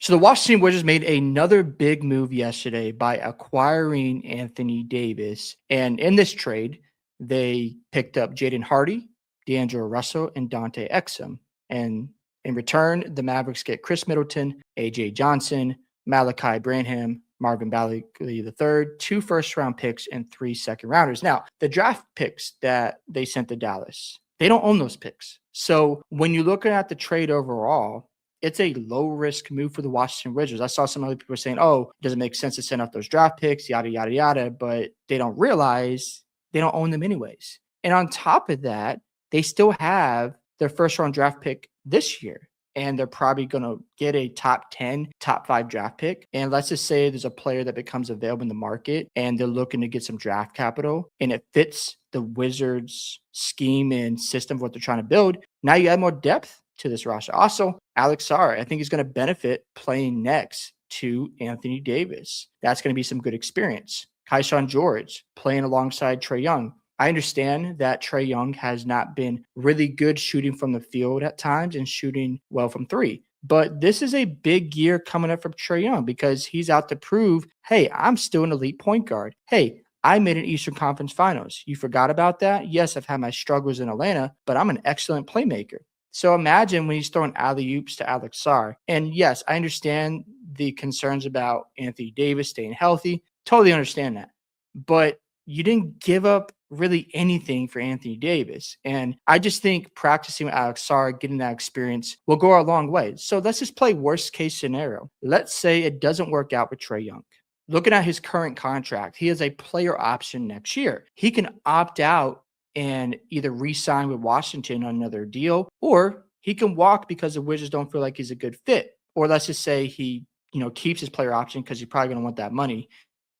So the Washington Wizards made another big move yesterday by acquiring Anthony Davis. And in this trade, they picked up Jaden Hardy, D'Angelo Russell, and Dante Exum. And in return, the Mavericks get Chris Middleton, AJ Johnson, Malachi Branham, Marvin Bagley III, 2 first-round picks, and 3 second-rounders. Now, the draft picks that they sent to Dallas, they don't own those picks. So when you're looking at the trade overall, it's a low risk move for the Washington Wizards. I saw some other people saying, oh, it doesn't make sense to send out those draft picks, yada, yada, yada. But they don't realize they don't own them anyways. And on top of that, they still have their first round draft pick this year. And they're probably going to get a top 10, top 5 draft pick. And let's just say there's a player that becomes available in the market and they're looking to get some draft capital and it fits the Wizards' scheme and system of what they're trying to build. Now you add more depth to this roster. Also, Alex Sarr, I think he's going to benefit playing next to Anthony Davis. That's going to be some good experience. Kayshawn George playing alongside Trae Young. I understand that Trae Young has not been really good shooting from the field at times and shooting well from 3. But this is a big year coming up from Trae Young because he's out to prove, hey, I'm still an elite point guard. Hey, I made an Eastern Conference Finals. You forgot about that? Yes, I've had my struggles in Atlanta, but I'm an excellent playmaker. So imagine when he's throwing alley-oops to Alex Sarr. And yes, I understand the concerns about Anthony Davis staying healthy. Totally understand that. But you didn't give up really anything for Anthony Davis. And I just think practicing with Alex Sarr, getting that experience will go a long way. So let's just play worst case scenario. Let's say it doesn't work out with Trae Young. Looking at his current contract, he has a player option next year. He can opt out and either re-sign with Washington on another deal, or he can walk because the Wizards don't feel like he's a good fit. Or let's just say he, keeps his player option because he's probably going to want that money.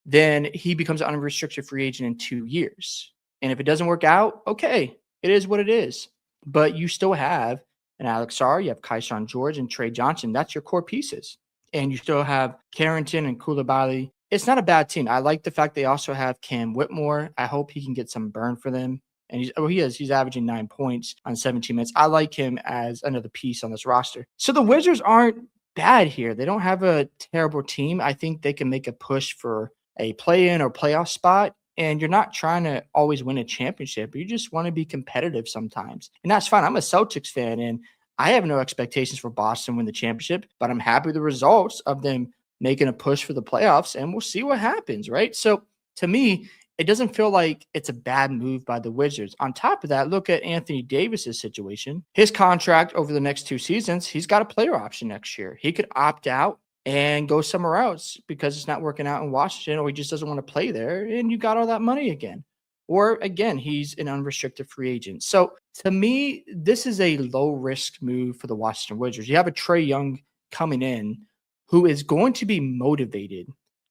Then he becomes an unrestricted free agent in 2 years. And if it doesn't work out, okay, it is what it is. But you still have an Alex Sarr, you have Kayshawn George and Trae Johnson. That's your core pieces. And you still have Carrington and Koulibaly. It's not a bad team. I like the fact they also have Cam Whitmore. I hope he can get some burn for them. And he's averaging 9 points on 17 minutes. I like him as another piece on this roster. So the Wizards aren't bad here. They don't have a terrible team. I think they can make a push for a play-in or playoff spot. And you're not trying to always win a championship. You just want to be competitive sometimes. And that's fine. I'm a Celtics fan, and I have no expectations for Boston win the championship, but I'm happy with the results of them making a push for the playoffs, and we'll see what happens, right? So to me, it doesn't feel like it's a bad move by the Wizards. On top of that, look at Anthony Davis's situation. His contract over the next 2 seasons, he's got a player option next year. He could opt out and go somewhere else because it's not working out in Washington, or he just doesn't want to play there, and you got all that money again. Or again, he's an unrestricted free agent. So to me, this is a low-risk move for the Washington Wizards. You have a Trae Young coming in who is going to be motivated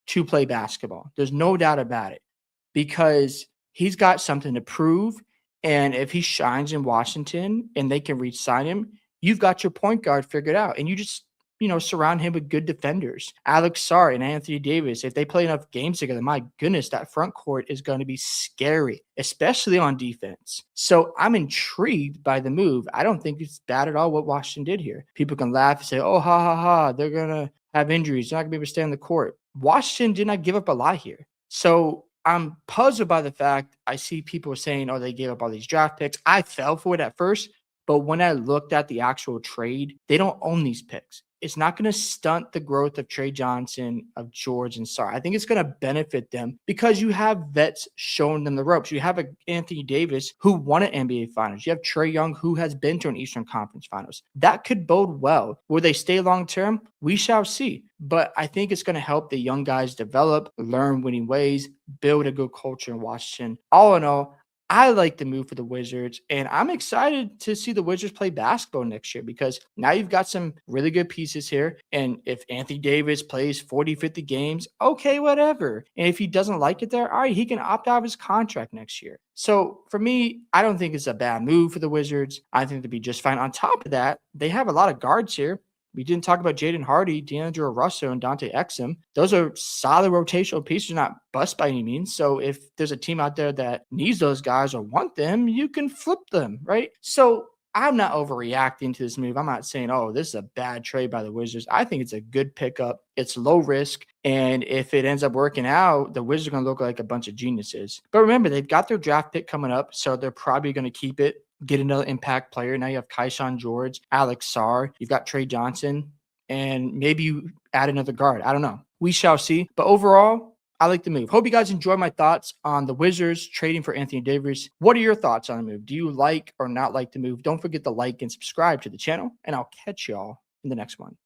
to play basketball. There's no doubt about it because he's got something to prove. And if he shines in Washington and they can re-sign him, you've got your point guard figured out. And you just, surround him with good defenders. Alex Sarr and Anthony Davis, if they play enough games together, my goodness, that front court is going to be scary, especially on defense. So I'm intrigued by the move. I don't think it's bad at all what Washington did here. People can laugh and say, oh, ha, ha, ha, they're going to have injuries. They're not going to be able to stay on the court. Washington did not give up a lot here. So I'm puzzled by the fact I see people saying, oh, they gave up all these draft picks. I fell for it at first, but when I looked at the actual trade, they don't own these picks. It's not going to stunt the growth of Trae Johnson, of George, and Sarr. I think it's going to benefit them because you have vets showing them the ropes. You have Anthony Davis who won an NBA Finals. You have Trae Young who has been to an Eastern Conference Finals. That could bode well. Will they stay long term? We shall see. But I think it's going to help the young guys develop, learn winning ways, build a good culture in Washington. All in all, I like the move for the Wizards, and I'm excited to see the Wizards play basketball next year because now you've got some really good pieces here. And if Anthony Davis plays 40, 50 games, okay, whatever. And if he doesn't like it there, all right, he can opt out of his contract next year. So for me, I don't think it's a bad move for the Wizards. I think they'll be just fine. On top of that, they have a lot of guards here. We didn't talk about Jaden Hardy, D'Angelo Russell, and Dante Exum. Those are solid rotational pieces, not bust by any means. So if there's a team out there that needs those guys or want them, you can flip them, right? So I'm not overreacting to this move. I'm not saying, oh, this is a bad trade by the Wizards. I think it's a good pickup. It's low risk. And if it ends up working out, the Wizards are going to look like a bunch of geniuses. But remember, they've got their draft pick coming up. So they're probably going to keep it, get another impact player. Now you have Kaishan George, Alex Sarr. You've got Trey Johnson. And maybe you add another guard. I don't know. We shall see. But overall, I like the move. Hope you guys enjoy my thoughts on the Wizards trading for Anthony Davis. What are your thoughts on the move? Do you like or not like the move? Don't forget to like and subscribe to the channel, and I'll catch y'all in the next one.